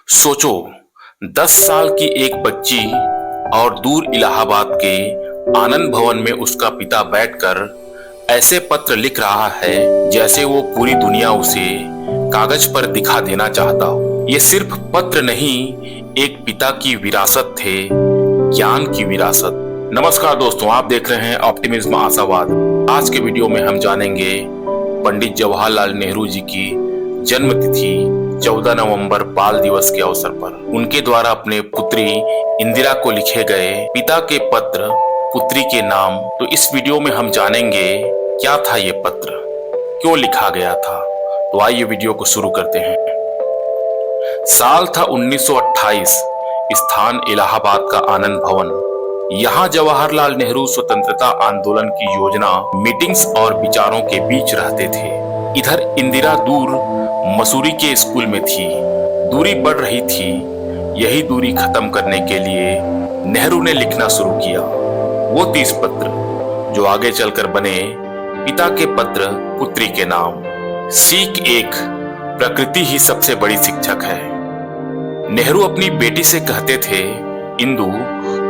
सोचो, 10 साल की एक बच्ची और दूर इलाहाबाद के आनंद भवन में उसका पिता बैठकर ऐसे पत्र लिख रहा है जैसे वो पूरी दुनिया उसे कागज पर दिखा देना चाहता हो। ये सिर्फ पत्र नहीं, एक पिता की विरासत थे, ज्ञान की विरासत। नमस्कार दोस्तों, आप देख रहे हैं ऑप्टिमिज्म आशावाद। आज के वीडियो में हम जानेंगे पंडित जवाहरलाल नेहरू जी की जन्म तिथि 14 नवंबर बाल दिवस के अवसर पर उनके द्वारा अपने पुत्री इंदिरा को लिखे गए पिता के पत्र पुत्री के नाम। तो इस वीडियो में हम जानेंगे क्या था ये पत्र, क्यों लिखा गया था। तो आइए वीडियो को शुरू करते हैं। साल था 1928, स्थान इलाहाबाद का आनंद भवन। यहाँ जवाहरलाल नेहरू स्वतंत्रता आंदोलन की योजना, मीटिंग्स और विचारों के बीच रहते थे। इधर इंदिरा दूर मसूरी के स्कूल में थी। दूरी बढ़ रही थी। यही दूरी खत्म करने के लिए नेहरू ने लिखना शुरू किया वो 30 पत्र जो आगे चलकर बने पिता के पत्र पुत्री के नाम। सीख 1, प्रकृति ही सबसे बड़ी शिक्षक है। नेहरू अपनी बेटी से कहते थे, इंदु,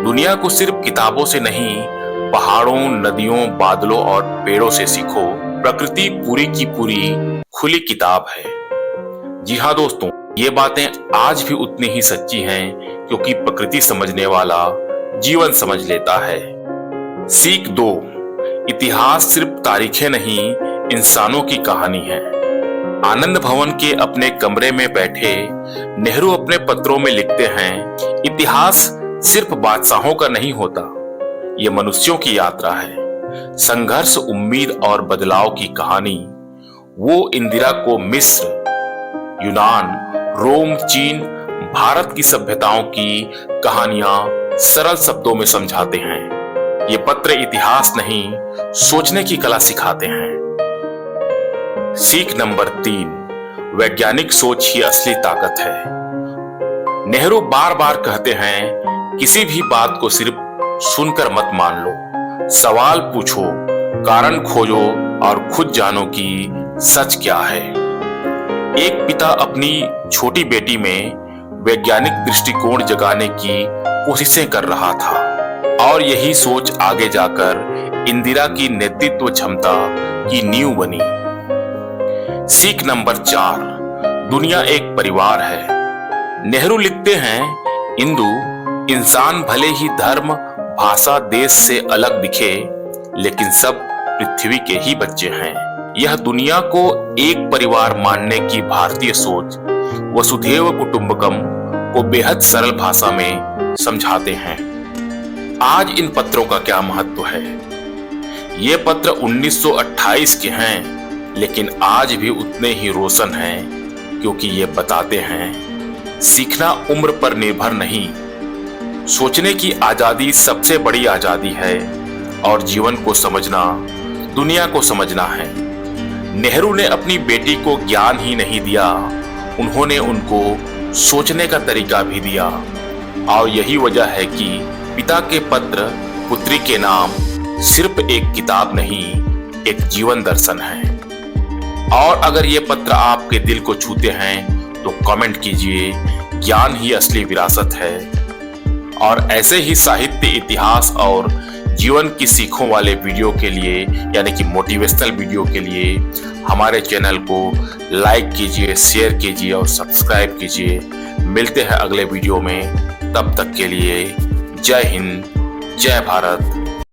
दुनिया को सिर्फ किताबों से नहीं, पहाड़ों, नदियों, बादलों और पेड़ों से सीखो। प्रकृति पूरी की पूरी खुली किताब है। जी हाँ दोस्तों, ये बातें आज भी उतनी ही सच्ची हैं, क्योंकि प्रकृति समझने वाला जीवन समझ लेता है। सीख 2, इतिहास सिर्फ तारीखें नहीं, इंसानों की कहानी है। आनंद भवन के अपने कमरे में बैठे नेहरू अपने पत्रों में लिखते हैं, इतिहास सिर्फ बादशाहों का नहीं होता, ये मनुष्यों की यात्रा है। संघर्ष, उम्मीद और बदलाव की कहानी। वो इंदिरा को मिस्र, यूनान, रोम, चीन, भारत की सभ्यताओं की कहानियां सरल शब्दों में समझाते हैं। ये पत्र इतिहास नहीं, सोचने की कला सिखाते हैं। सीख नंबर 3, वैज्ञानिक सोच ही असली ताकत है। नेहरू बार बार कहते हैं, किसी भी बात को सिर्फ सुनकर मत मान लो, सवाल पूछो, कारण खोजो और खुद जानो कि सच क्या है। एक पिता अपनी छोटी बेटी में वैज्ञानिक दृष्टिकोण जगाने की कोशिशें कर रहा था और यही सोच आगे जाकर इंदिरा की नेतृत्व क्षमता की नींव बनी। सीख नंबर 4, दुनिया एक परिवार है। नेहरू लिखते हैं, इंदु, इंसान भले ही धर्म, भाषा, देश से अलग दिखे, लेकिन सब पृथ्वी के ही बच्चे हैं। यह दुनिया को एक परिवार मानने की भारतीय सोच वसुधैव कुटुंबकम को बेहद सरल भाषा में समझाते हैं। आज इन पत्रों का क्या महत्व है? ये पत्र 1928 के हैं, लेकिन आज भी उतने ही रोशन हैं, क्योंकि ये बताते हैं, सीखना उम्र पर निर्भर नहीं, सोचने की आजादी सबसे बड़ी आजादी है और जीवन को समझना, दुनिया को समझना है। नेहरू ने अपनी बेटी को ज्ञान ही नहीं दिया, उन्होंने उनको सोचने का तरीका भी दिया। और यही वजह है कि पिता के पत्र पुत्री के नाम सिर्फ एक किताब नहीं, एक जीवन दर्शन है। और अगर ये पत्र आपके दिल को छूते हैं तो कमेंट कीजिए, ज्ञान ही असली विरासत है। और ऐसे ही साहित्य, इतिहास और जीवन की सीखों वाले वीडियो के लिए, यानी कि मोटिवेशनल वीडियो के लिए हमारे चैनल को लाइक कीजिए, शेयर कीजिए और सब्सक्राइब कीजिए। मिलते हैं अगले वीडियो में, तब तक के लिए जय हिंद, जय भारत।